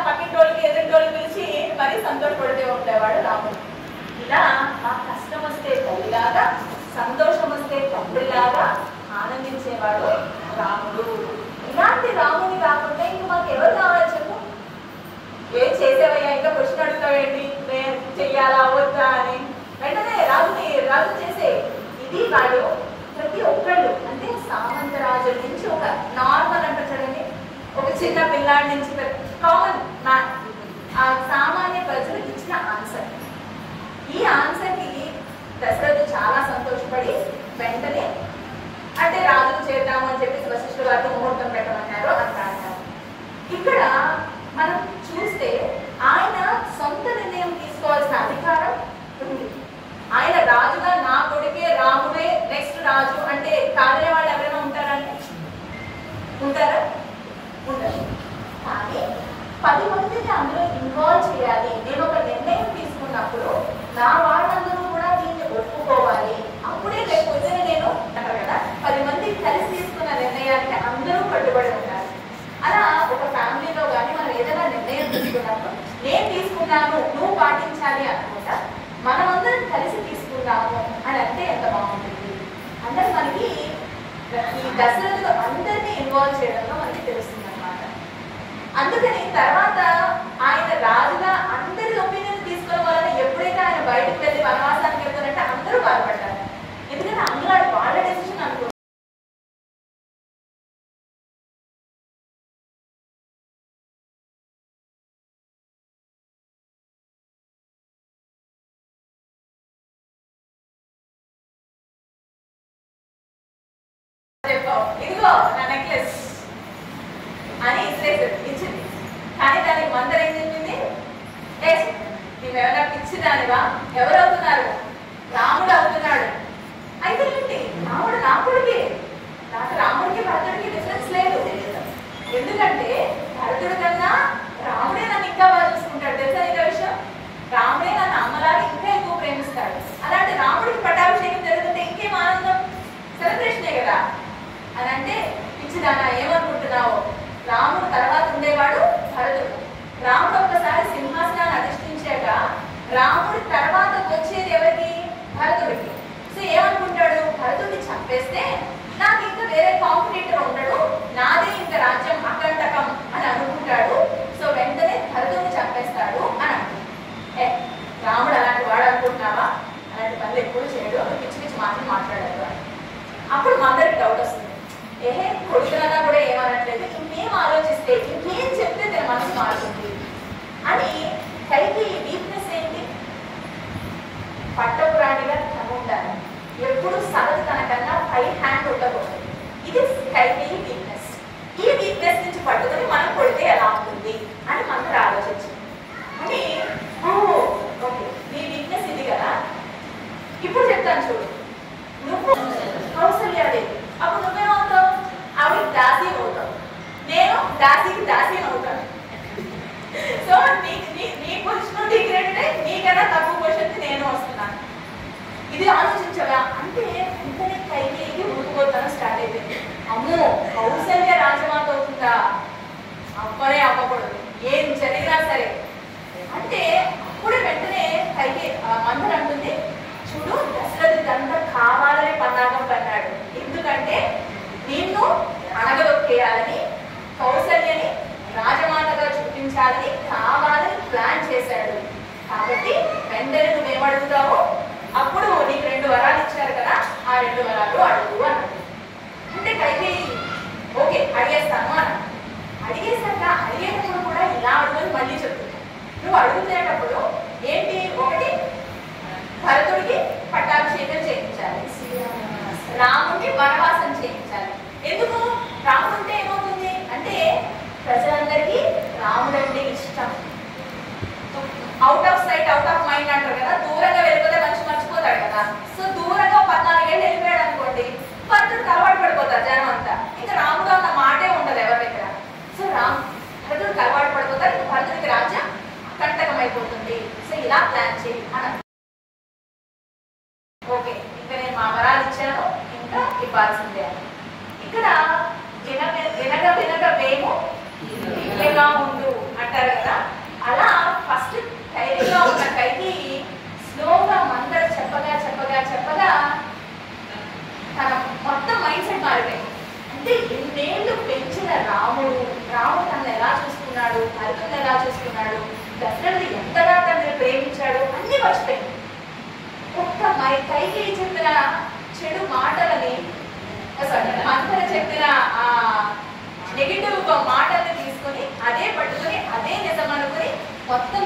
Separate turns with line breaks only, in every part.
పక్కింటోళ్ళకి ఎదురింటోళ్ళకి పిలిచి మరీ సంతోషపడుతూ ఉండేవాడు రాముడు. ఇలా ఆ కష్టం వస్తే తల్లిలాగా, సంతోషం వస్తే తమ్ముడిలాగా ఆనందించేవాడు రాముడు. ఇలాంటి రాముని కాకుండా ఇంక మాకు ఎవరు కావాలి చెప్పు? ఏం చేసేవయ్యా, ఇంకా క్వశ్చన్ అడుగుతావేంటి, నేను చెయ్యాలా వద్దా అని. వెంటనే రాజు చేసే ఇది వాడు ప్రతి ఒక్కళ్ళు, అంటే సామంతరాజు నుంచి ఒక నార్మల్ అంటారు చూడండి, ఒక చిన్న పిల్లాడి నుంచి కామన్ మ్యాన్, ఆ సామాన్య ప్రజలకు ఇచ్చిన ఆన్సర్. ఈ ఆన్సర్కి దశరథుడు చాలా సంతోషపడి వెంటనే అంటే రాజుకు చేద్దాము అని చెప్పి వశిష్ఠుల వారితో ముహూర్తం పెట్టమన్నారు అని అంటారు. ఇక్కడ మనం చూస్తే ఆయన సొంత నిర్ణయం తీసుకోవాల్సిన అధికారం ఉంది. ఆయన రాజుగా నా కొడుకే రాముడే నెక్స్ట్ రాజు అంటే కాదనే వాళ్ళు ఎవరైనా ఉంటారంటే ఉంటారా? ఉండరు. కానీ 10 మందిని అందులో ఇన్వాల్వ్ చేయాలి. నేను ఒక నిర్ణయం తీసుకున్నప్పుడు నా వాళ్ళందరూ కూడా దీన్ని ఒప్పుకోవాలి. అప్పుడే లేకపోతే నేను అంటారు కదా, 10 మంది కలిసి తీసుకున్న నిర్ణయానికి అందరూ కట్టుబడి ఉండాలి. అలా ఒక ఫ్యామిలీలో కానీ మనం ఏదైనా నిర్ణయం తీసుకున్నప్పుడు నేను తీసుకున్నాను నువ్వు పాటించాలి అనుకుంటా మనమందరం కలిసి తీసుకున్నాము అని అంటే ఎంత బాగుంటుంది. అందరూ మనకి ఈ దశరథుడు అందరినీ ఇన్వాల్వ్ చేయడంలో మనకి తెలుస్తుంది అన్నమాట. అందుకని తర్వాత ఆయన రాజుగా అందరి ఒపీనియన్ తీసుకున్న వలన ఎప్పుడైతే ఆయన బయటకు వెళ్ళి వనవాసానికి వెళ్తారంటే అందరూ బాధపడ్డారు. ఎందుకంటే అందులో వాళ్ళ డెసిషన్ అనుకో. ఇదిగో నా నెక్లెస్ అని ఇచ్చింది. కానీ దానికి మందరం ఏం చెప్పింది? నువ్వెవరైనా పిచ్చిదానివా? ఎవరు అవుతున్నారు? రాముడు అవుతున్నాడు. అయితే ఏంటి, రాముడు నా కొడుకే. నాకు రాముడికి భరతుడికి డిఫరెన్స్ లేదు. ఎందుకంటే భరతుడి కన్నా రాముడే నన్ను ఇంకా బాగా చూసుకుంటాడు. తెలుసా ఇదే విషయం? రాముడే నన్ను అమ్మలాగా ఇంకా ఎక్కువ ప్రేమిస్తాడు. అలాంటి రాముడికి పట్టాభిషేకం జరుగుతుంటే ఇంకేం ఆనందం, సెలబ్రేషనే కదా అని అంటే, పిచ్చిదానా ఏమనుకుంటున్నావు? రాముడు తర్వాత ఉండేవాడు భరతుడు. రాముడు ఒక్కసారి సింహాసనాన్ని అధిష్ఠించాక రాముడి తర్వాత వచ్చేది ఎవరికి? భరతుడికి. సో ఏమనుకుంటాడు? భరతుడిని చంపేస్తే నాకు ఇంకా వేరే కాంపిటీటర్ ఉండడు, నాదే ఇంకా రాజ్యం అకంటకం అని అనుకుంటాడు. సో వెంటనే భరతుడిని చంపేస్తాడు అని అంటాడు. రాముడు అలాంటి వాడు అనుకుంటున్నావా? అలాంటి పనులు ఎప్పుడు చేయడు, పిచ్చి పిచ్చి మాటలు మాట్లాడారు. అప్పుడు మా అందరికి డౌట్ వస్తుంది, కొడుకులన్నా కూడా ఏమనట్లేదు, ఇంకేం ఆలోచిస్తే ఇంకేం చెప్తే తన మనసు మారుతుంది అని. కైకేయి వీక్నెస్ ఏంటి? పట్టపురాణిగా తను ఉండాలి, ఎప్పుడు సగటు తనకన్నా పై హ్యాండ్ ఉండకూడదు. ఇది కైకేయి వీక్నెస్. ఈ వీక్నెస్ నుంచి పట్టుకుని మనం కొడితే ఎలా ఉంటుంది అని మనకు ఆలోచించింది. అని ఓకే నీ వీక్నెస్ ఇది కదా, ఇప్పుడు చెప్తాను చూడు. నువ్వు కౌసల్యాదేవి, అప్పుడు నువ్వేమవుతావు? ఆవిడ దాసీ అవుతావు, నేను దాసీకి దాసీ అవుతాను. సో నీ పొజిషన్ డిగ్రేడ్, నీకన్నా తక్కువ పొజిషన్కి నేను వస్తున్నాను. ఇది ఆలోచించగా అంటే వెంటనే కైకేయికి ఉరుకుపోతాను స్టార్ట్ అయిపోయింది. అమ్మో కౌసల్య రాజమాత అవుతుందా? అవ్వనే అవ్వకూడదు, ఏం జరిగినా సరే అంటే. అప్పుడే వెంటనే కైకేయి మందర అంటుంది, చూడు దశరథుడికి అంతా కావాలని పన్నాగం పన్నాడు. ఎందుకంటే నిన్ను అణగదొక్కేయాలని, కౌసల్యని రాజమాతగా చూపించాలని కావాలని ప్లాన్ చేశాడు. కాబట్టి వెంటనే నువ్వేమడుగుతావు? అప్పుడు నీకు 2 వరాలు ఇచ్చారు కదా, ఆ 2 వరాలు అడుగు అన్నది. అంటే కైకేయి ఓకే అడిగేస్తాను అన్న. అడిగేశాక అడిగేటప్పుడు కూడా ఇలా అడుగుని మళ్ళీ చెప్తున్నాను. నువ్వు అడుగుతున్నప్పుడు ఏంటి? ఒకటి భరతుడికి పట్టాభిషేకం చేయించాలి, రాముడిని వనవాసం చేయించాలి. ఎందుకు? రాముడు అంటే ఏమవుతుంది అంటే ప్రజలందరికీ రాముడు అంటే ఇష్టం. Out of sight out of mind అంటారు కదా, దూరంగా వెళ్ళిపోతే మనిషి మర్చిపోతాడు కదా. సో దూరంగా 14 ఏళ్ళు వెళ్ళిపోయాడు అనుకోండి, భరతుడికి అలవాటు పడిపోతారు జనం అంతా. ఇంకా రాముడు అన్న మాటే ఉండదు ఎవరి దగ్గర. సో భరతుడికి అలవాటు పడిపోతారు, ఇంకా భరతుడికి రాజ్యం కంటకం అయిపోతుంది. సో ఇలా ప్లాన్ చేయి అని. ఓకే ఇంకా నేను మా వరాలు ఇచ్చాను, ఇంకా ఇవ్వాల్సిందే అని. ఇక్కడ వినగ వినగ వేము ఇట్లగా ఉండు అంటారు కదా. ఎన్నేళ్ళు పెంచిన రాముడు తనను ఎలా చూసుకున్నాడు, భరతుని ఎలా చూసుకున్నాడు, దశరథుడు ఎంతగా తనని ప్రేమించాడు అన్ని మర్చిపోయింది. ఒక్క కైకేయి చెప్పిన చెడు మాటలని, మంత్ర చెప్పిన ఆ నెగిటివ్ మాటల్ని తీసుకొని అదే పట్టుకొని అదే నిజం అనుకుని మొత్తం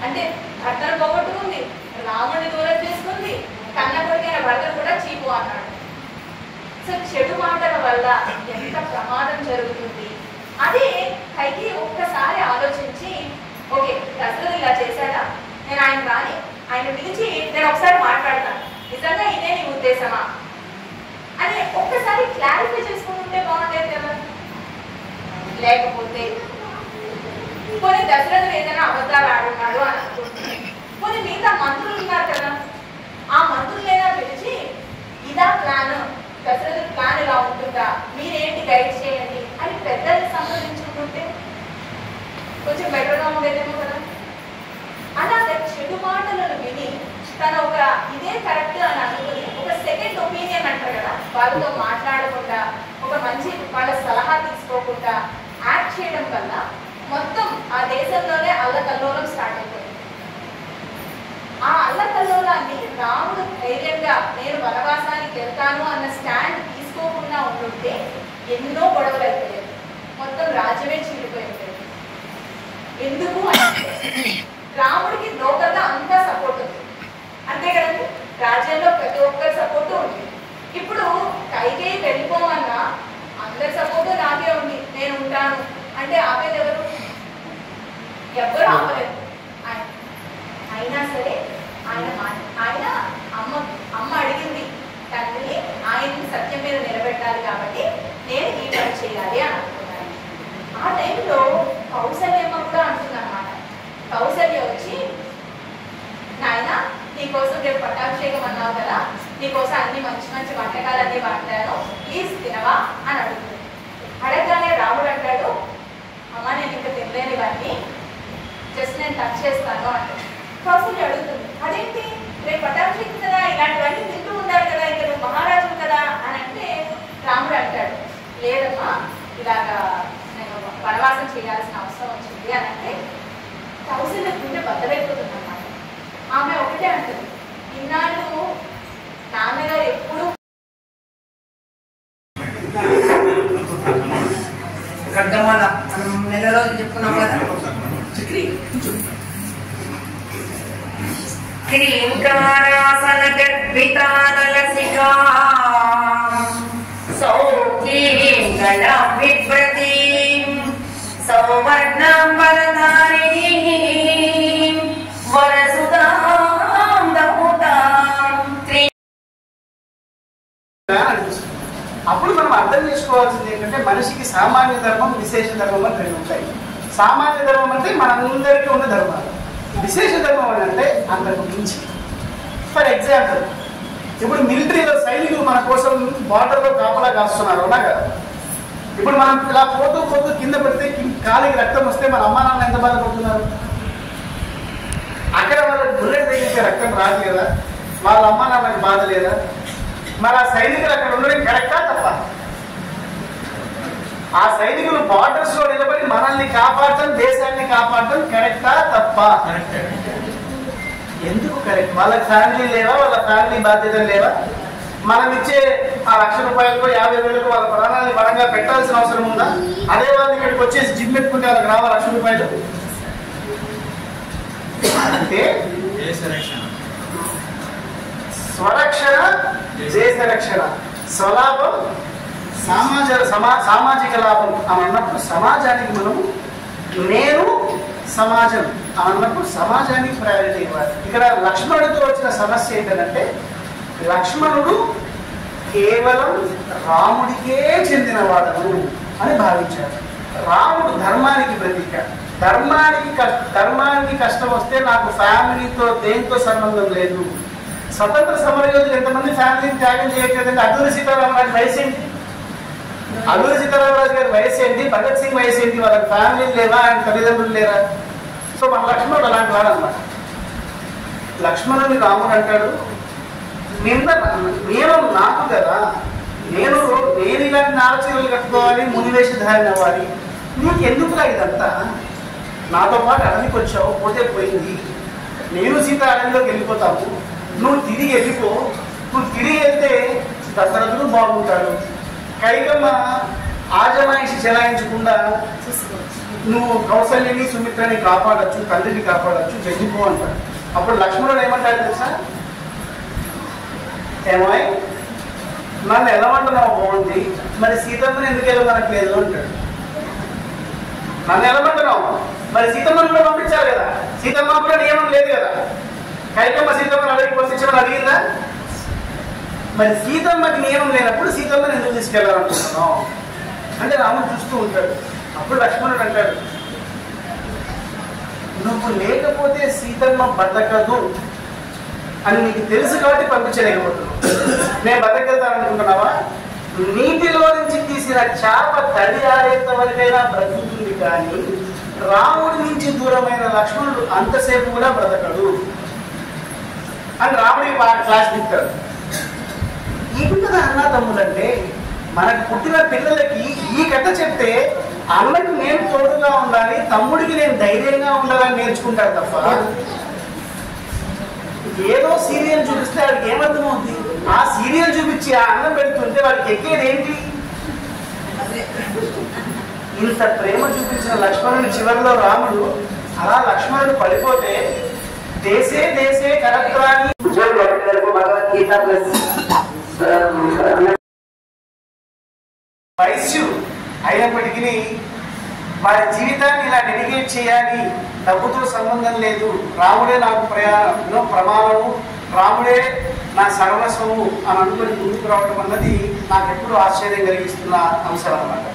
అంటే భర్తను పోగొట్టుకుంది, రాముడిని దూరం చేసుకుంది, కన్న కొడుకైన భర్తను కూడా చీపు అన్నాడు. సో చెడు మాటల వల్ల ఎంత ప్రమాదం జరుగుతుంది. అదే కైకేయి ఒక్కసారి ఆలోచించి, ఓకే దశరథుడు ఇలా చేశాడా, నేను ఆయన రాని ఆయన పిలిచి నేను ఒకసారి మాట్లాడతాను, నిజంగా ఇదే నీ ఉద్దేశమా అని ఒక్కసారి క్లారిఫై చేసుకుంటుంటే బాగుండేది కదా. లేకపోతే కొన్ని దశరథుడు ఏదైనా అబద్ధాలు ఆడున్నాడు అని అనుకుంటుంది. కొన్ని మిగతా మంత్రులు ఉన్నారు కదా, ఆ మంత్రులైనా పిలిచి ఇదా ప్లాన్, దశరథుడి ప్లాన్ ఇలా ఉంటుందా, మీరేంటి గైడ్ చేయండి అని పెద్దల్ని సంప్రదించుకుంటుంటే కొంచెం బెటర్గా ఉండేదేమో కదా. అలాగే చెడు మాటలను విని తన ఒక ఇదే కరెక్ట్ అని అనుకుని ఒక సెకండ్ ఒపీనియన్ అంటారు కదా, వాళ్ళతో మాట్లాడకుండా ఒక మంచి వాళ్ళ సలహా తీసుకోకుండా యాక్ట్ చేయడం వల్ల మొత్తం ఆ దేశంలోనే అల్లకల్లోలం స్టార్ట్ అయిపోయింది. ఆ అల్లకల్లోలాన్ని రాముడు ధైర్యంగా నేను వనవాసానికి వెళ్తాను అన్న స్టాండ్ తీసుకోకుండా ఉంటుంటే ఎన్నో గొడవలు అయిపోయాయి, మొత్తం రాజ్యమే చీలిపోయింది. ఎందుకు అంటే రాముడికి లోకల్గా అంతా సపోర్ట్ ఉంది, అంతే కదండి, రాజ్యంలో ప్రతి ఒక్కరి సపోర్టు ఉంది. ఇప్పుడు కైకేయి వెళ్ళిపోమన్నా అందరి సపోర్టు నాకే ఉంది, నేను ఉంటాను అంటే ఆపేది ఎవరు? ఎవ్వరు ఆపలేదు. అయినా సరే ఆయన అమ్మ అడిగింది తండ్రిని, ఆయనకి సత్యం మీద నిలబెట్టాలి కాబట్టి నేను ఈ పని చేయాలి అని అనుకున్నాను. ఆ టైంలో కౌసల్యమ్మ కూడా అంటుందన్నమాట. కౌసల్య వచ్చి, నాయన నీకోసం రేపు పట్టాభిషేకం అన్నావు కదా, నీకోసం అన్ని మంచి మంచి వంటకాలు అన్నీ వంటాను, ప్లీజ్ తినవా అని అడుగుతుంది. అడగగానే రాముడు అంటాడు, అమ్మ నేను ఇంకా తినలేని ఇవన్నీ, జస్ట్ నేను టచ్ చేస్తాను అంటాడు. కౌసల్య అడుగుతుంది, అదేంటి రేపు పట్టాభిషేకం కదా, ఇలాంటివన్నీ తింటూ ఉండాలి కదా, ఇంకా నువ్వు మహారాజు కదా అని అంటే రాముడు అంటాడు, లేదమ్మా ఇలాగా నేను వనవాసం చేయాల్సిన అవసరం వచ్చింది అని అంటే కౌసల్య గుండె బద్దలైపోతుంది అన్నమాట. ఆమె ఒకటే అంటుంది, ఇన్నాళ్ళు నాన్నగారు ఎప్పుడు
గడ్డమాల మనం నెల రోజులు చెప్పుకున్నాం కదా, క్రీంకారాసన గర్భితానలసికా సౌఖ్యేంగళ విప్రతీం సౌవర్ణం వరదారిణీం వరసుతాం దహుతాం.
అప్పుడు మనం అర్థం చేసుకోవాల్సింది ఏంటంటే మనిషికి సామాన్య ధర్మం, విశేష ధర్మం అని రెండు ఉంటాయి. సామాన్య ధర్మం అంటే మనందరికీ ఉన్న ధర్మాలు, విశేష ధర్మం అని అంటే అంతకు మించి. ఫర్ ఎగ్జాంపుల్, ఇప్పుడు మిలిటరీలో సైనికులు మన కోసం బార్డర్లో కాపలా కాస్తున్నారు, అవునా కదా. ఇప్పుడు మనం ఇలా పోతూ పోతూ కింద పెడితే కాలికి రక్తం వస్తే మన అమ్మా నాన్న ఎంత బాధపడుతున్నారు. అక్కడ వాళ్ళకి బుల్లెట్ తగిలితే రక్తం రాదు కదా, వాళ్ళ అమ్మా నాన్నకి బాధ లేదా? మరి ఆ సైనికులు అక్కడ ఉండడం కరెక్టా తప్ప? ఆ సైనికులు బార్డర్స్ లో నిలబడి మనల్ని కాపాడటం, దేశాన్ని కాపాడటం కరెక్టా తప్ప? ఎందుకు కరెక్ట్? వాళ్ళ ఫ్యామిలీ లేవా? వాళ్ళ ఫ్యామిలీ బాధ్యతలు లేవా? మనం ఇచ్చే ఆ 1,00,000 రూపాయలకు 50,000 వాళ్ళ ప్రాణాలని బలంగా పెట్టాల్సిన అవసరం ఉందా? అదే వాళ్ళు ఇక్కడికి వచ్చేసి జిమ్ పెట్టుకుంటే వాళ్ళకి రావా 1,00,000 రూపాయలు? అంటే స్వరక్షణ, దేశ రక్షణ, స్వలాభం, సామాజిక లాభం అని అన్నప్పుడు సమాజానికి మనము, నేను సమాజం అని అన్నప్పుడు సమాజానికి ప్రయారిటీ ఇవ్వాలి. ఇక్కడ లక్ష్మణుడితో వచ్చిన సమస్య ఏంటంటే లక్ష్మణుడు కేవలం రాముడికే చెందినవాడను అని భావించాడు. రాముడు ధర్మానికి ప్రతీక. ధర్మానికి కష్టం వస్తే నాకు ఫ్యామిలీతో దేంతో సంబంధం లేదు. స్వతంత్ర సమరయోధులు ఎంతమంది ఫ్యామిలీని త్యాగం చేయట్లేదంటే అల్లూరి సీతారామరాజు వయసు ఏంటి? అల్లూరి సీతారామరాజు గారి వయసు ఏంటి? భగత్ సింగ్ వయసు ఏంటి? వాళ్ళకి ఫ్యామిలీలు లేవా? ఆయన తల్లిదండ్రులు లేరా? సో మన లక్ష్మణుడు అలాంటి వాడు అనమాట. లక్ష్మణుని రాముడు అంటాడు, నియమం నాకు కదా, నేను ఇలాంటి నారచీరలు కట్టుకోవాలి, మునివేషధారణ అవ్వాలి, నీకు ఎందుకురా ఇదంతా? నాతో పాటు అడవికి వచ్చావు, పోతే పోయింది. నేను సీత అడవిలోకి వెళ్ళిపోతాము, నువ్వు తిరిగి వెళ్ళిపో. నువ్వు తిరిగి వెళ్తే దశరథుడు బాగుంటాడు, కైకమ్మ ఆజమాయిషి చెలాయించకుండా నువ్వు కౌసల్యని సుమిత్రని కాపాడచ్చు, తండ్రిని కాపాడచ్చు, వెళ్ళిపో అంటాడు. అప్పుడు లక్ష్మణుడు ఏమంటాడు తెలుసా? ఏమాయ్ నన్ను ఎలమంటున్నావు బాగుంది, మరి సీతమ్మని ఎందుకు వెళ్ళమనట్లేదు అంటాడు. నన్ను ఎలమంటున్నావు, మరి సీతమ్మని కూడా పంపించాలి కదా, సీతమ్మ కూడా నియమం లేదు కదా. కైకమ్మ సీతమ్మని అడిగి పంపించమని అడిగిందా? మరి సీతమ్మకి నియమం లేనప్పుడు సీతమ్మని ఎందుకు తీసుకెళ్ళాలనుకుంటున్నావు అంటే రాముడు చూస్తూ ఉంటాడు. అప్పుడు లక్ష్మణుడు అంటాడు, నువ్వు లేకపోతే సీతమ్మ బతకదు అని నీకు తెలుసు కాబట్టి పంపించలేకపోతున్నావు. నేను బతకెళ్తాననుకుంటున్నావా? నీటిలో నుంచి తీసిన చేప తడి ఆరేంత వరకైనా బ్రతుకుతుంది, కానీ రాముడి నుంచి దూరమైన లక్ష్మణుడు అంతసేపు కూడా బ్రతకడు అని రాముడికి బాగా క్లాస్ తింటాడు. ఇది కదా అన్న తమ్ముడంటే. మనకు పుట్టిన పిల్లలకి ఈ కథ చెప్తే అన్నకి నేను తోడుగా ఉండాలి, తమ్ముడికి నేను ధైర్యంగా ఉండాలని నేర్చుకుంటాడు తప్ప ఏదో సీరియల్ చూపిస్తే వాడికి ఏమర్థమవుతుంది? ఆ సీరియల్ చూపించి ఆ అన్నం పెడుతుంటే వాడికి ఎక్కేది ఏంటి? ఇంత ప్రేమ చూపించిన లక్ష్మణుని చివరిలో రాముడు అలా లక్ష్మణుడు పడిపోతే దేశే దేశే కరత్రాన్ని భగవద్గీత వైశ్యుడు అయినప్పటికీ వారి జీవితాన్ని ఇలా డెడికేట్ చేయాలి, డబ్బుతో సంబంధం లేదు, రాముడే నాకు ప్రమాణము, రాముడే నా సర్వస్వము అని అనుకుని ముందుకు రావడం అన్నది నాకు ఎప్పుడు ఆశ్చర్యం కలిగిస్తున్న అంశం అన్నమాట.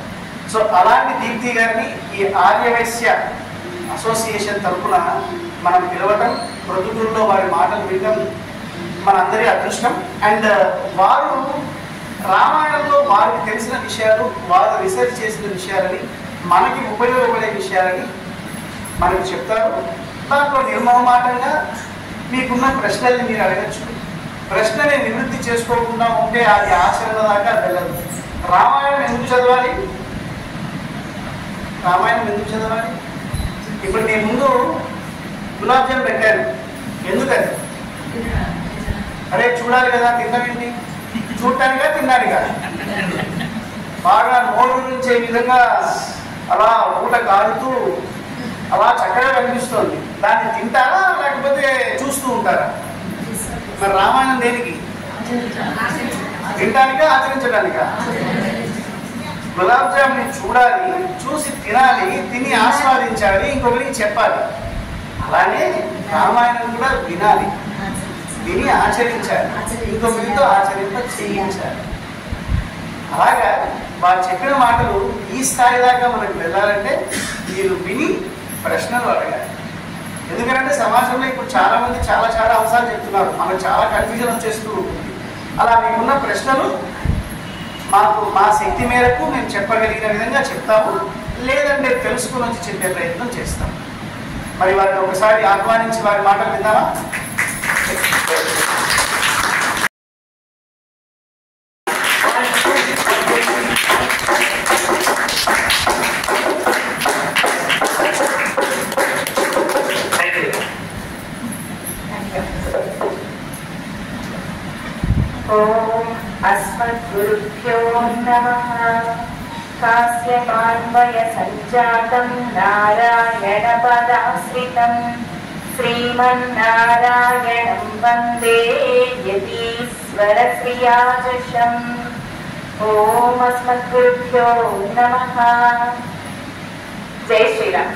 సో అలాంటి దీప్తి గారిని ఈ ఆర్యవైశ్య అసోసియేషన్ తరఫున మనం పిలవటం, ప్రొద్దుటూరులో వారి మాటలు వినడం మనందరి అదృష్టం. అండ్ వారు రామాయణంలో వారికి తెలిసిన విషయాలు, వారు రీసెర్చ్ చేసిన విషయాలని, మనకి ఉపయోగపడే విషయాలని మనకు చెప్తారు. దాంట్లో నిర్మోహమాటంగా మీకున్న ప్రశ్నల్ని మీరు అడగచ్చు. ప్రశ్నని నివృత్తి చేసుకోకుండా ఉంటే అది ఆచరణ దాకా వెళ్ళదు. రామాయణం ఎందుకు చదవాలి? రామాయణం ఎందుకు చదవాలి? ఇప్పుడు నేను ముందు గులాబ్ జామ్ పెట్టాను, ఎందుకని? అరే చూడాలి కదా, తిన్నానండి, చూడటానికా తిన్నానికా? బాగా నోరు నుంచే విధంగా అలా ఊట కారుతూ అలా చక్కగా కనిపిస్తుంది. దాన్ని తింటారా లేకపోతే చూస్తూ ఉంటారా? మరి రామాయణం దేనికి? తినడానికా ఆచరించడానికా? గులాబ్ జామ్ని చూడాలి, చూసి తినాలి, తిని ఆస్వాదించాలి, ఇంకొకరికి చెప్పాలి. అలానే రామాయణం కూడా వినాలి, విని ఆచరించాలి, ఇంకొకరితో ఆచరింప చేయించాలి. అలాగా వారు చెప్పిన మాటలు ఈ స్థాయి దాకా మనకు వెళ్ళాలంటే మీరు విని ప్రశ్నలు అడగాలి. ఎందుకంటే సమాజంలో ఇప్పుడు చాలా మంది చాలా చాలా అంశాలు చెప్తున్నారు, మనకు చాలా కన్ఫ్యూజన్ వచ్చేస్తూ ఉంటుంది. అలా మీకున్న ప్రశ్నలు మాకు మా శక్తి మేరకు మేము చెప్పగలిగిన విధంగా చెప్తాము, లేదంటే తెలుసుకుని వచ్చి చెప్పే ప్రయత్నం చేస్తాము. మరి వారిని ఒకసారి ఆహ్వానించి వారి మాటలు విందామా?
अस्मद्गुरुभ्यो नमः। कास्यपान्वय सञ्जातं नारायणपदाश्रितं श्रीमन्नारायणं वन्दे यतीश्वरश्रियाजशम्। ॐ अस्मद्गुरुभ्यो नमः। जय श्रीराम।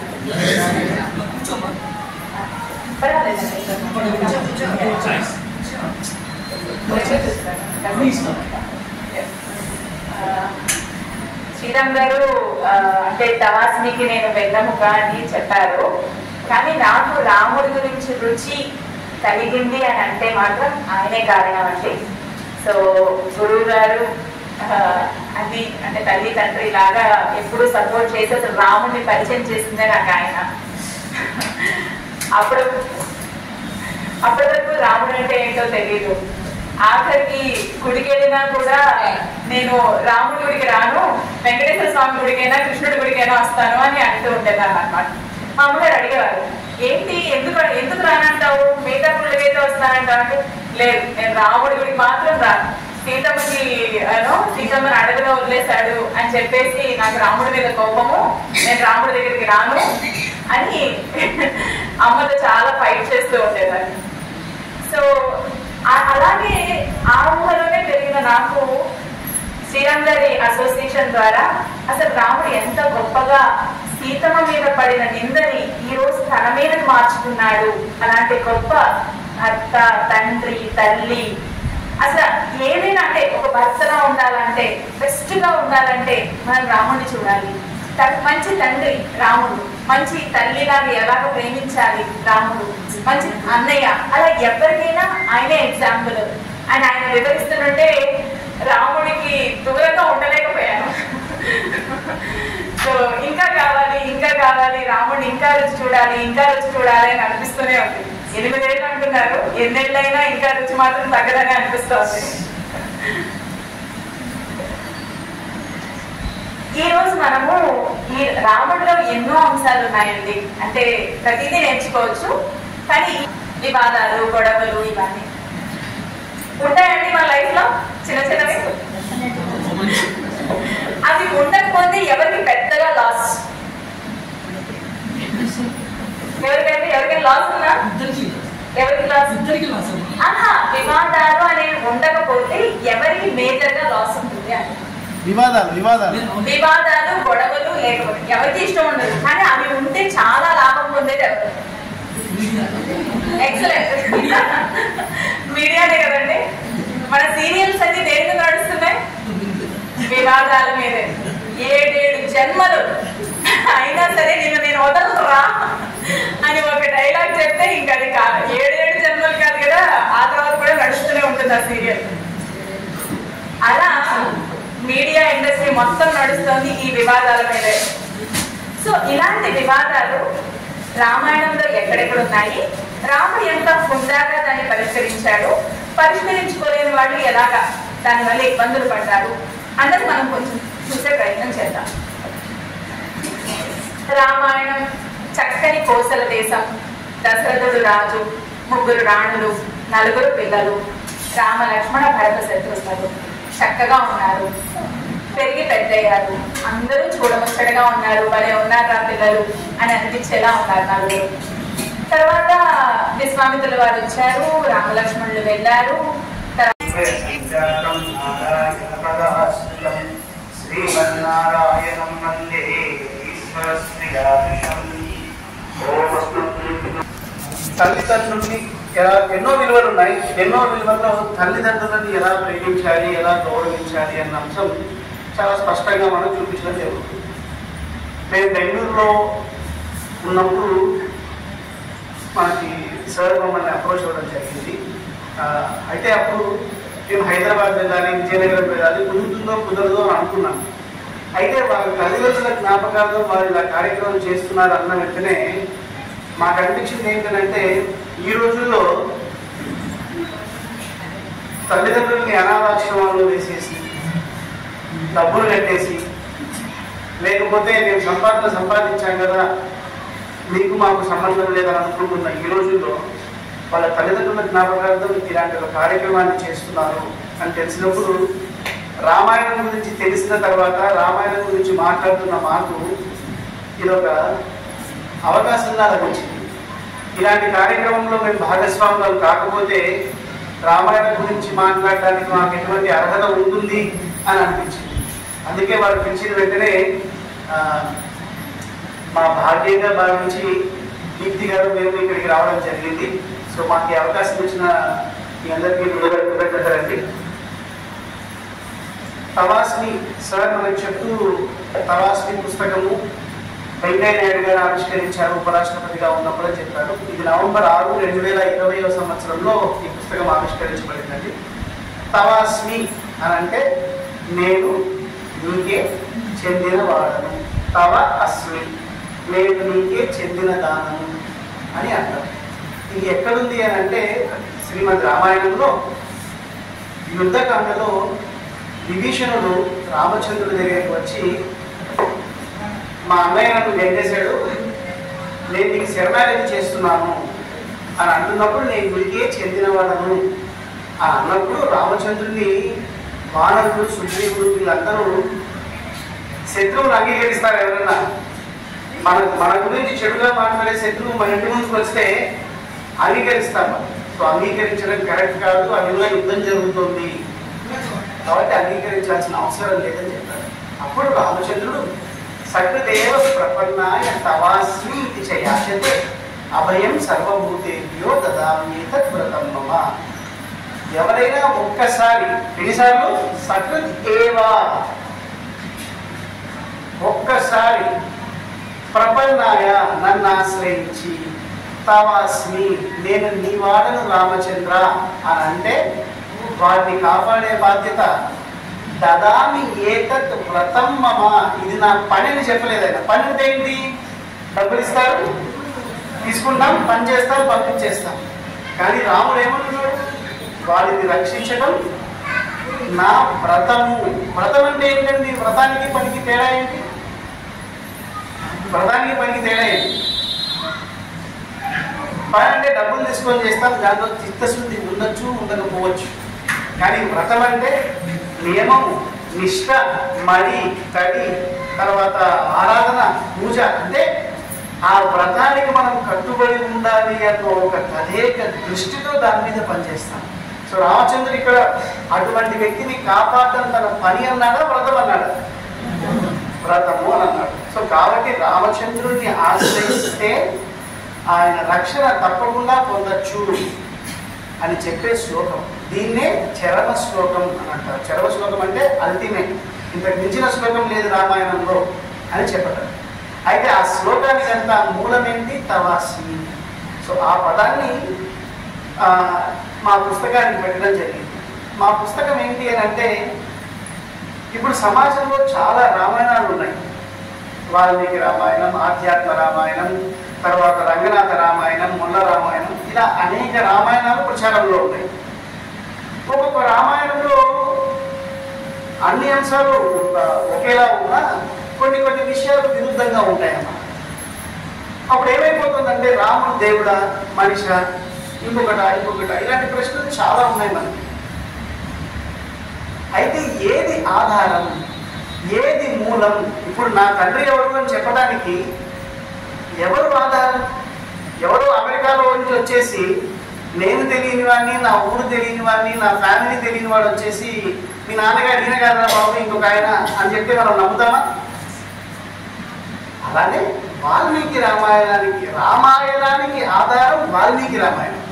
శ్రీరామ్ గారు అంటే తవాస్నికి నేను వెళ్ళముక అని చెప్పారు, కానీ నాకు రాముడి గురించి రుచి కలిగింది అని అంటే మాత్రం ఆయనే కారణం అండి. సో గురువు గారు అది అంటే తల్లి తండ్రి లాగా ఎప్పుడు సపోర్ట్ చేసి అసలు రాముడిని పరిచయం చేసిందే నాకు ఆయన. అప్పటి వరకు రాముడు అంటే ఏంటో తెలియదు, ఆఖరికి గుడికి వెళ్ళినా కూడా నేను రాముడి గుడికి రాను, వెంకటేశ్వర స్వామి గుడికైనా కృష్ణుడి గుడికైనా వస్తాను అని అంటూ ఉండేదాన్ని అనమాట. మా అమ్మగారు అడిగేవారు, ఏంటి ఎందుకు రానంటావు, మిగతా గుడికైతే వస్తానంటావు అంటే, లేదు నేను రాముడి గుడికి మాత్రం రాను, సీతమ్మని అడవిలో వదిలేశాడు అని చెప్పేసి నాకు రాముడి మీద కోపము, నేను రాముడి దగ్గరికి రాను అని అమ్మతో చాలా ఫైట్ చేస్తూ ఉండేదాన్ని. సో అలాగే ఆ ఊహలోనే పెరిగిన నాకు శ్రీరంగరి అసోసియేషన్ ద్వారా అసలు రాముడు ఎంత గొప్పగా సీతమ్మ మీద పడిన నిందని ఈ రోజు తన మీదకి మార్చుకున్నాడు. అలాంటి గొప్ప భర్త, తండ్రి, తల్లి, అసలు ఏదైనా అంటే ఒక భర్తగా ఉండాలంటే, బెస్ట్ గా ఉండాలంటే మనం రాముడిని చూడాలి. మంచి తండ్రి రాముడు, మంచి తల్లిలాగా ఎలాగ ప్రేమించాలి రాముడు, మంచి అన్నయ్య, అలా ఎవరికైనా ఆయనే ఎగ్జాంపుల్. అండ్ ఆయన వివరిస్తుంటే రాముడికి దూరంగా ఉండలేకపోయాను. సో ఇంకా కావాలి రాముడిని ఇంకా రుచి చూడాలి అని అనిపిస్తూనే ఉంది. 8 ఏళ్ళు అంటున్నారు, ఎన్నేళ్ళైనా ఇంకా రుచి మాత్రం తగ్గదని అనిపిస్తుంది. ఈ రోజు మనము ఈ రాముడిలో ఎన్నో అంశాలు ఉన్నాయండి. అంటే ప్రతిదీ నేర్చుకోవచ్చు, కానీ వివాదాలు, గొడవలు ఇవన్నీ ఉంటాయండి మన లైఫ్ లో చిన్నవి. అవి ఉండకపోతే ఎవరికి పెద్దగా లాస్? ఎవరికైనా లాస్ ఉందా? ఎవరికి లాస్? వివాదాలు అనేవి ఉండకపోతే ఎవరికి మేజర్ గా లాస్ ఉంటుంది అని. వివాదాలు, గొడవలు లేకపోతే ఎవరికి ఇష్టం ఉండదు, కానీ అవి ఉంటే చాలా లాభం పొందేది ఎవరు? ఎక్సలెంట్, మీడియానే కదండి. మన సీరియల్స్ అన్ని దేని మీద నడుస్తున్నాయి? వివాదాల మీదే. 7 జన్మలు అయినా సరే నేను వదలరా అని ఒక డైలాగ్ చెప్తే ఇంకా అది కాదు, 7 జన్మలు కాదు కదా, ఆ తర్వాత కూడా నడుస్తూనే ఉంటుంది ఆ సీరియల్. అలా మీడియా ఇండస్ట్రీ మొత్తం నడుస్తుంది ఈ వివాదాల మీదే. సో ఇలాంటి వివాదాలు రామాయణంలో ఎక్కడెక్కడ ఉన్నాయి, రాముడు ఎంత హుందాగా దాన్ని పరిష్కరించాడు, పరిష్కరించుకోలేని వాళ్ళు ఎలాగా దానివల్ల ఇబ్బందులు పడ్డారు అన్నది మనం కొంచెం చూసే ప్రయత్నం చేద్దాం. రామాయణం చక్కని కోసల దేశం, దశరథుడు రాజు, 3 రాణులు, 4 పిల్లలు, రామ లక్ష్మణ భరత శత్రుఘ్నులు చక్కగా ఉన్నారు, పెరిగి పెద్దయ్యారు, అందరూ చూడముచ్చటగా ఉన్నారు, భలే ఉన్నారు ఆ పిల్లలు అని అనిపించేలా ఉన్నారు 4. తర్వాత విశ్వామిత్రుల వారు వచ్చారు, రామలక్ష్మణులు వెళ్ళారు.
తల్లిదండ్రుల్ని ఎన్నో విలువలు ఉన్నాయి. ఎన్నో విలువల్లో తల్లిదండ్రులను ఎలా ప్రేమించాలి, ఎలా గౌరవించాలి అన్న అంశం చాలా స్పష్టంగా మనం చూపించడం జరుగుతుంది. మేము బెంగళూరులో ఉన్నప్పుడు మనకి సార్ మమ్మల్ని అప్రోచ్ అవ్వడం జరిగింది. అయితే అప్పుడు మేము హైదరాబాద్ వెళ్ళాలి, విజయనగరం వెళ్ళాలి, కుదరదో అని అనుకున్నాం. అయితే వాళ్ళ తల్లిదండ్రుల జ్ఞాపకాలు వారు ఇలా కార్యక్రమం చేస్తున్నారు అన్న వెంటనే మాకు అనిపించింది ఏంటంటే, ఈ రోజుల్లో తల్లిదండ్రుల్ని అనాథాశ్రమాల్లో వేసేసి డబ్బులు కట్టేసి, లేకపోతే మేము సంపాదించాం కదా మీకు మాకు సంబంధం లేదని అనుకుంటున్న ఈ రోజుల్లో వాళ్ళ తల్లిదండ్రుల జ్ఞాపకాలతో ఇలాంటి ఒక కార్యక్రమాన్ని చేస్తున్నారు అని తెలిసినప్పుడు, రామాయణం గురించి తెలిసిన తర్వాత రామాయణం గురించి మాట్లాడుతున్న మాకు ఇదొక అవకాశంగా లభించింది. ఇలాంటి కార్యక్రమంలో మేము భాగస్వాములు కాకపోతే రామాయణం గురించి మాట్లాడడానికి మాకు ఎటువంటి అర్హత ఉంటుంది అని అనిపించింది. అందుకే వారు పిలిచిన వెంటనే మా భాగ్యంగా భావించి దీప్తి గారు మేము ఇక్కడికి రావడం జరిగింది. సో మాకు ఈ అవకాశం ఇచ్చిన మీ అందరికీ కృతజ్ఞతలండి. తవాస్ని సార్ మనకు చెప్తూ, తవాస్ని పుస్తకము వెంకయ్య నాయుడు గారు ఆవిష్కరించారు ఉపరాష్ట్రపతిగా ఉన్నప్పుడే చెప్పారు. ఇది నవంబర్ 6, 2020వ సంవత్సరంలో ఈ పుస్తకం ఆవిష్కరించబడిందండి. తవాస్మి అని అంటే నేను నీకే చెందిన వాడను, తవ అస్మి నేను నీకే చెందిన దానము అని అంటారు. ఇది ఎక్కడుంది అని అంటే శ్రీమద్ రామాయణంలో యుద్ధకాండలో విభీషణుడు రామచంద్రుడి దగ్గరికి వచ్చి, మా అన్నయ్య నన్ను గెంటేశాడు, నేను నీకు శరణాగతి చేస్తున్నాను అని అంటున్నప్పుడు నేను గుడికే చెందినవాడను అని అన్నప్పుడు రామచంద్రుడిని వానరుడు సుగ్రీవుడు వీళ్ళందరూ శత్రువులు అంగీకరిస్తారు. ఎవరైనా మన గురించి చెడుగా మాట్లాడే శత్రువు మన ఇంటి ముందుకు వస్తే అంగీకరిస్తాం. సో అంగీకరించడం కరెక్ట్ కాదు, అదిలో యుద్ధం జరుగుతుంది కాబట్టి అంగీకరించాల్సిన అవసరం లేదని చెప్పారు. అప్పుడు రామచంద్రుడు సకృదేవ ప్రపన్నాయ తవాస్మి ఇది చయాచతే అభయం సర్వభూతేభ్యో దదామ్యేతత్ వ్రతం మమ. ఎవరైనా ఒక్కసారి, ఎన్నిసార్లు? సకృత్ ఏవా, ఒక్కసారి ప్రపన్నాయ నన్ను ఆశ్రయించి తవాస్మి నేను నీ వాడను రామచంద్ర అని అంటే వాడిని కాపాడే బాధ్యత దదామి ఏతత్ వ్రతం మమ. ఇది నా పని అని చెప్పలేదు ఆయన. పని అంటే ఏంటి? డబ్బులు ఇస్తారు, తీసుకుంటాం, పని చేస్తాం, పంపించేస్తాం. కానీ రాముడు ఏమంటున్నాడు? వాడిని రక్షించడం నా వ్రతము. వ్రతం అంటే ఏంటండి? వ్రతానికి పనికి తేడా ఏంటి? వ్రతానికి పనికి తేడా ఏంటి? పని అంటే డబ్బులు తీసుకొని చేస్తాం, దాంట్లో చిత్తశుద్ధి ఉండొచ్చు, ఉండకపోవచ్చు. కానీ వ్రతం అంటే నియమము, నిష్ఠ, మడి, తడి, తర్వాత ఆరాధన, పూజ. అంటే ఆ వ్రతానికి మనం కట్టుబడి ఉండాలి అన్న ఒక తదేక దృష్టితో దాని మీద పనిచేస్తాం. సో రామచంద్రుడు ఇక్కడ అటువంటి వ్యక్తిని కాపాడటం తన పని అన్నాడా, వ్రతం అన్నాడా? వ్రతము అని అన్నాడు. సో కాబట్టి రామచంద్రుడిని ఆశ్రయిస్తే ఆయన రక్షణ తప్పకుండా పొందొచ్చు అని చెప్పే శ్లోకం. దీన్నే చరమ శ్లోకం అని అంటారు. చరమ శ్లోకం అంటే అల్టిమేట్, ఇంతకు మించిన శ్లోకం లేదు రామాయణంలో అని చెప్పటం. అయితే ఆ శ్లోకానికి అంత మూలమేంటి? తవాస్మి. సో ఆ పదాన్ని మా పుస్తకానికి పెట్టడం జరిగింది. మా పుస్తకం ఏంటి అని అంటే, ఇప్పుడు సమాజంలో చాలా రామాయణాలు ఉన్నాయి. వాల్మీకి రామాయణం, ఆధ్యాత్మ రామాయణం, తర్వాత రంగనాథ రామాయణం, మొల్ల రామాయణం, ఇలా అనేక రామాయణాలు ప్రచారంలో ఉన్నాయి. ఒక్కొక్క రామాయణంలో అన్ని అంశాలు ఒకేలా ఉన్నా కొన్ని కొన్ని విషయాలు విరుద్ధంగా ఉంటాయన్నమాట. అప్పుడు ఏమైపోతుందంటే రాముడు దేవుడా, మనిష, ఇంకొకట ఇలాంటి ప్రశ్నలు చాలా ఉన్నాయి మనకి. అయితే ఏది ఆధారం, ఏది మూలం? ఇప్పుడు నా తండ్రి ఎవరు అని చెప్పడానికి ఎవరు ఆధారం? ఎవరో అమెరికాలో నుంచి వచ్చేసి నేను తెలియని వాడిని, నా ఊరు తెలియని వాడిని, నా ఫ్యామిలీ తెలియని వాడు వచ్చేసి మీ నాన్నగారు ఈయన కాదా బాబు ఇంకొక ఆయన అని చెప్పి మనం నమ్ముతామా? అలానే వాల్మీకి రామాయణానికి ఆధారం వాల్మీకి రామాయణం.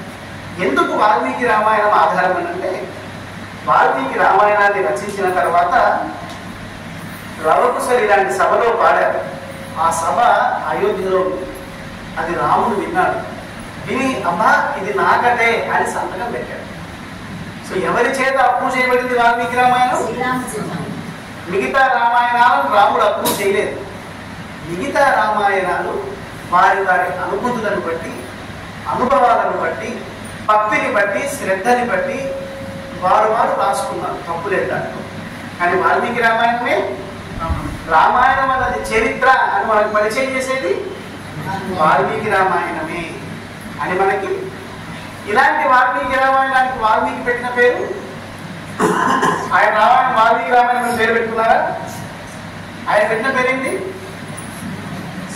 ఎందుకు వాల్మీకి రామాయణం ఆధారం అని అంటే, వాల్మీకి రామాయణాన్ని రచించిన తర్వాత లవకుశలు ఇలాంటి సభలో పాడారు. ఆ సభ అయోధ్యలో ఉంది. అది రాముడు విన్నాడు. విని అమ్మా ఇది నాకటే అని సంతకం పెట్టాడు. సో ఎవరి చేత అప్రూవ్ చేయబడింది వాల్మీకి రామాయణం? మిగతా రామాయణాలను రాముడు అప్రూవ్ చేయలేదు. మిగతా రామాయణాలు వారి వారి అనుభూతులను బట్టి, అనుభవాలను బట్టి, భక్తిని బట్టి, శ్రద్ధని బట్టి వారు రాసుకున్నారు. తప్పులేదు దాంట్లో. కానీ వాల్మీకి రామాయణమే రామాయణం అన్నది చరిత్ర అని మనకు పరిచయం చేసేది వాల్మీకి రామాయణమే అని మనకి. ఇలాంటి వాల్మీకి రామాయణానికి వాల్మీకి పెట్టిన పేరు, ఆయన రామాయణం వాల్మీకి రామాయణం పేరు పెట్టుకున్నారా? ఆయన పెట్టిన పేరేంటి?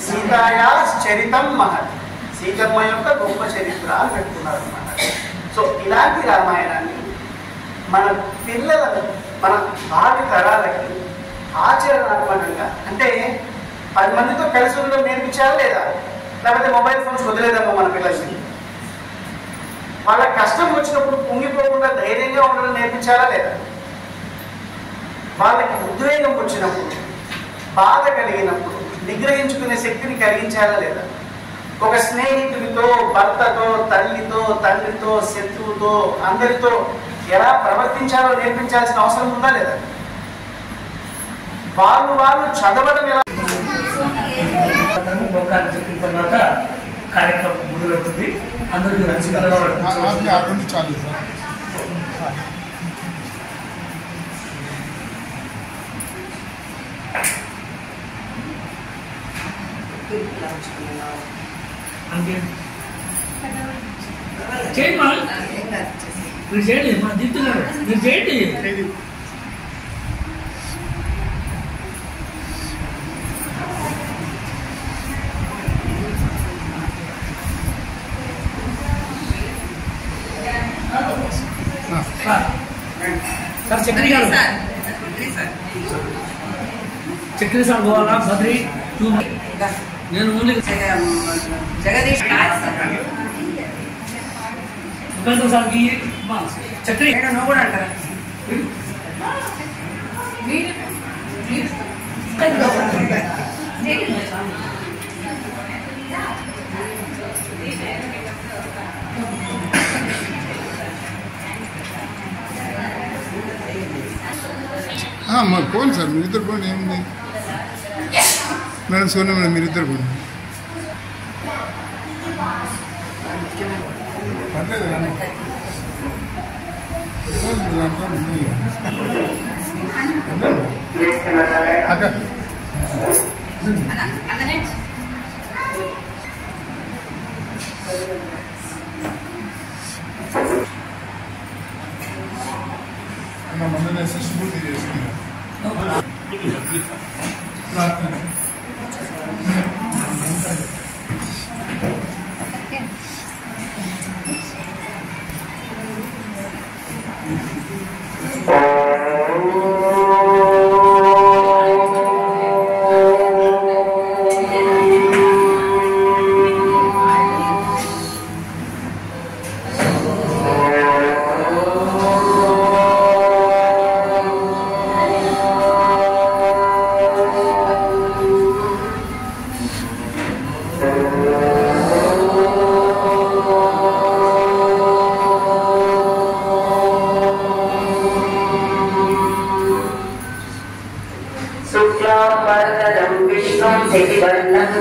సీతాయా చరితం మహత్, సీతమ్మ యొక్క గొప్ప చరిత్ర అని పెట్టుకున్నారు అన్నమాట. సో ఇలాంటి రామాయణాన్ని మన పిల్లలకు, మన భావి తరాలకి ఆచరణాత్మకంగా, అంటే 10 మందితో కలిసి ఉండడం నేర్పించారా లేదా? లేకపోతే మొబైల్ ఫోన్స్ వదిలేదమ్మా మన పిల్లలకి? వాళ్ళకి కష్టం వచ్చినప్పుడు కుంగిపోకుండా ధైర్యంగా ఉండడం నేర్పించారా లేదా? వాళ్ళకి ఉద్వేగం వచ్చినప్పుడు, బాధ కలిగినప్పుడు నిగ్రహించుకునే శక్తిని కలిగించాలా లేదా? ఒక స్నేహితుడితో, భర్తతో, తల్లితో, తండ్రితో, శత్రువుతో, అందరితో ఎలా ప్రవర్తించాలో నేర్పించాల్సిన అవసరం ఉందా లేదా? వాళ్ళు చదవడం ఎలా?
చెప్పిన తర్వాత కార్యక్రమం మొదలవుతుంది. అందరికీ నచ్చిన అంటే చేయండి మా మీరు చేయండి మా దిద్దున్నారు మీరు చేయండి. సార్ చక్రి గారు చక్రి సార్ పోవాలా బద్రి నేను ఓన్లీ
జగదీష్
సార్కి చక్రి
నువ్వు కూడా అంటారా?
మా పోను సార్ మీరిద్దరు పోండి ఏముంది మేడం సోనియా మేడం మీరిద్దరు పోండి పర్లేదు అక్క మొన్న స్ఫూర్తి చేసుకున్నాను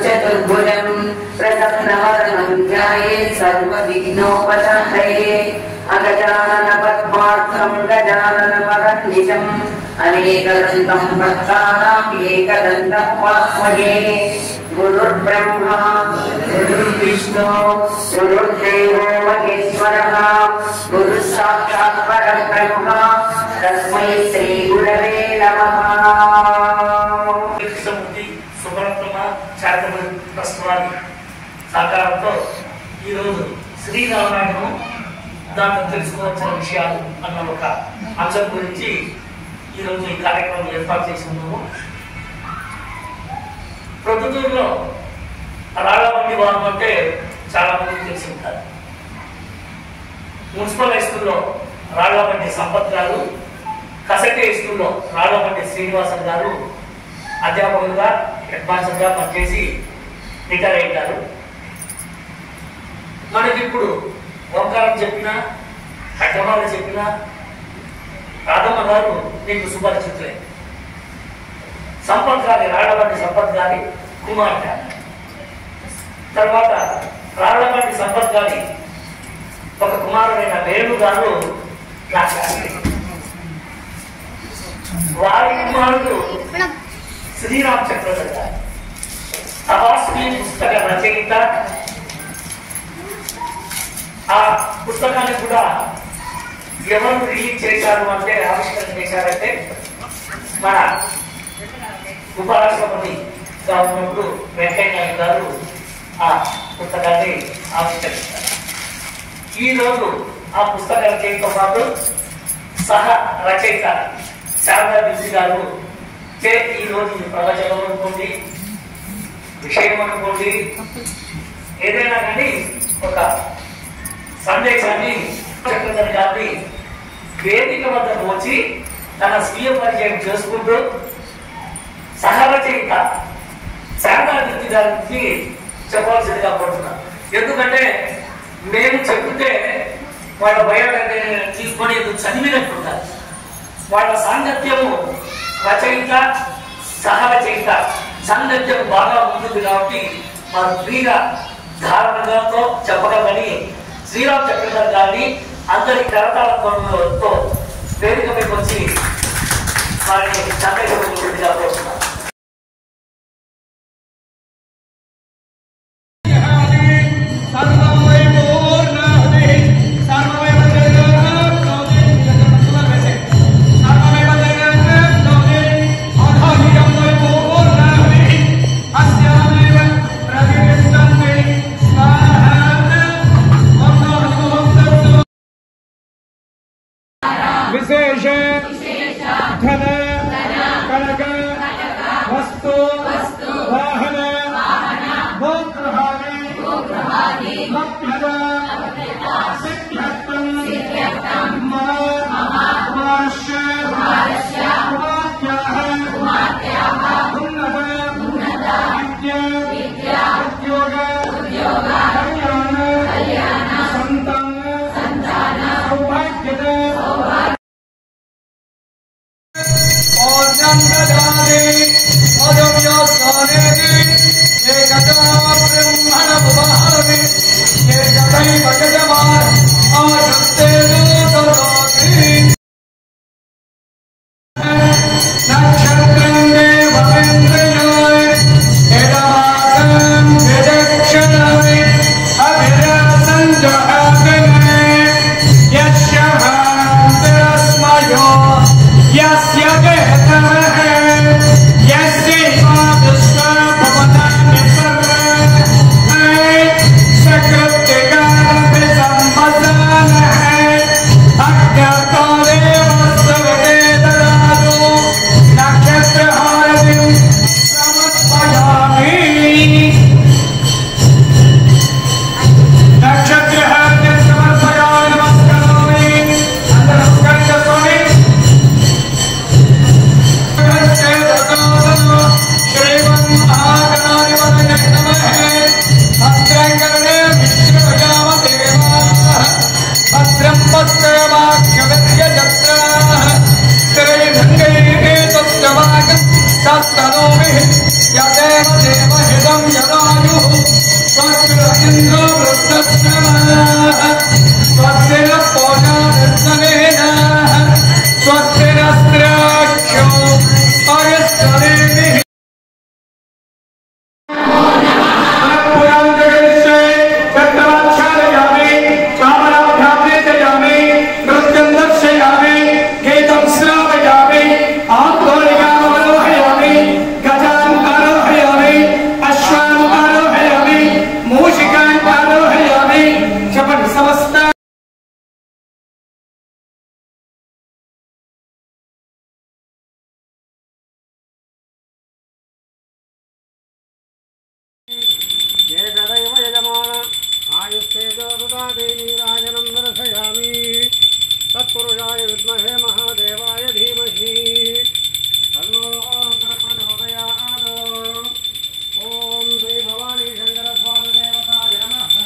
चतुर्भुजं प्रसन्नवदनं ध्यायेत् सर्वविघ्नोपशान्तये अगजाननपद्मार्थं गजाननमहर्निशम् अनेकदन्तं भक्तानाम् एकदन्तमुपास्महे गुरुर्ब्रह्मा गुरुर्विष्णु गुरुर्देवो महेश्वरः गुरुः साक्षात् परब्रह्म तस्मै श्रीगुरवे नमः।
చారిటబుల్ ట్రస్ట్ వారి సహకారంతో ఈరోజు శ్రీరామాయణం దాంట్లో తెలుసుకోవాల్సిన విషయాలు అన్న ఒక అంశం గురించి ఈరోజు ఈ కార్యక్రమం ఏర్పాటు చేసి ఉన్నాము. ప్రొద్దుటూరులో రాళ్ళబండి వారు అంటే చాలా మందికి తెలిసి ఉంటారు. మున్సిపల్ హై స్కూల్లో రాళ్ళబండి సంపత్ గారు, కసటి హై స్కూల్లో రాళ్ళబండి శ్రీనివాసన్ గారు అధ్యాపకులుగా హెడ్ మాస్టర్గా పనిచేసి రిటైర్ అయ్యారు. మనకి ఇప్పుడు ఓంకారం చెప్పిన, ఖడ్గమాల చెప్పిన రాధమ్మ గారు మీకు సుపరిచితులే. సంపత్ గారి రాళ్ళబండి సంపత్ గారి కుమార్తె. తర్వాత రాళ్ళబండి సంపత్ గారి ఒక కుమారుడైన వేణు గారు వారి కుమారుడు శ్రీరామ్ చక్రవర్తి గారు తపాస్వి పుస్తక రచయిత. ఆ పుస్తకాన్ని కూడా ఎవరు రిలీజ్ చేశారు అంటే, ఆవిష్కరణ చేశారంటే మన ఉపరాష్ట్రపతిగా ఉన్నప్పుడు వెంకయ్య నాయుడు గారు ఆ పుస్తకాన్ని ఆవిష్కరించారు. ఈరోజు ఆ పుస్తక రచయితతో పాటు సహ రచయిత శారదా బిజీ గారు ఈ రోజు ప్రవచనం అనుకోండి, విషయం అనుకోండి, ఏదైనా కానీ ఒక సందేశాన్ని చక్రధర్ గారిని వేదిక వద్దకు వచ్చి తన స్వీయ పరిచయం చేసుకుంటూ సహరచయిత శారదా బిజీ గారికి చెప్పవలసిందిగా కోరుతున్నాను. ఎందుకంటే మేము చెప్తే వాళ్ళ బయోడేటా తీసుకొని చదివినట్టుంటారు. వాళ్ళ సాంగత్యము రచయిత సహరచయిత సాంగత్యం బాగా ఉంటుంది కాబట్టి మనం ఫ్రీగా ధారణతో చెప్పగలని శ్రీరామ్ చక్రధర్ గారిని అందరి కరతాళతో వేదికపై వచ్చి వారిని సందేశం కోరుతున్నాను.
विद्या उद्योग कल्याण संतान सौभाग्यद और जन्मदाने अदव्यसानेति एकदा ब्रह्मण भवामि एकदैव यजमान अमृतेनु ददाति नक्षत्रं देववेन्द्रयाय एदमासं विदक्षणाय अभिरासं जहागने यस्य भान्तरस्मयो यस्य देहतः यस्य इमादुष्टा भवनानि सर्वे सकृत्तिकार्भि सम्मसानः अज्ञातारे वत्सवते ददातु नक्षत्रहारतिं समर्पयामि नक्षत्रहारतिं समर्पयामि नमस्करोमि अंदर नमस्कार स्वामी
ఏకదైవ యజమాన ఆయుస్తేజో దదాతి నీరాజనం దర్శయామి తత్పురుషాయ విద్మహే మహాదేవాయ ధీమహి తన్నో ప్రచోదయాత్ ఓం శ్రీ భవానీ శంకర స్వామి దేవతాయ నమః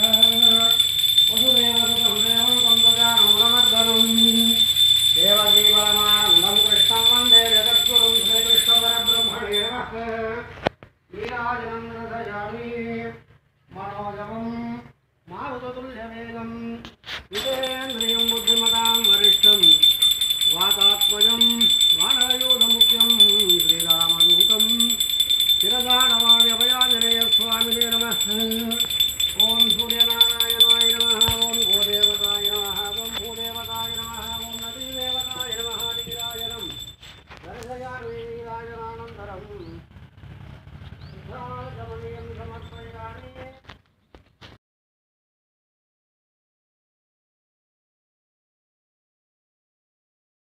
వసుదేవసుతం దేవం సంప్రజానం నమర్దనం దేవకీ పరమానందం కృష్ణం వందే జగద్గురుం శ్రీకృష్ణ పరబ్రహ్మణే నమః నీరాజనం దర్శయామి మనోజవం మారుతతుల్యవేగం విజయేంద్రియం బుద్ధిమతాం వరిష్టం వాతాత్మజం వానరయూధముఖ్యం శ్రీరామదూతం శిరదానవావ్యభయాజనేయ స్వామినే నమః ఓం సూర్యనారాయణాయ నమః ఓం గోదేవతాయ నమః ఓం భూదేవతాయ నమః ఓం నదీదేవతాయ నమః నిరాజనం దర్శయామి నీరాజనానంతరం సమర్పయామి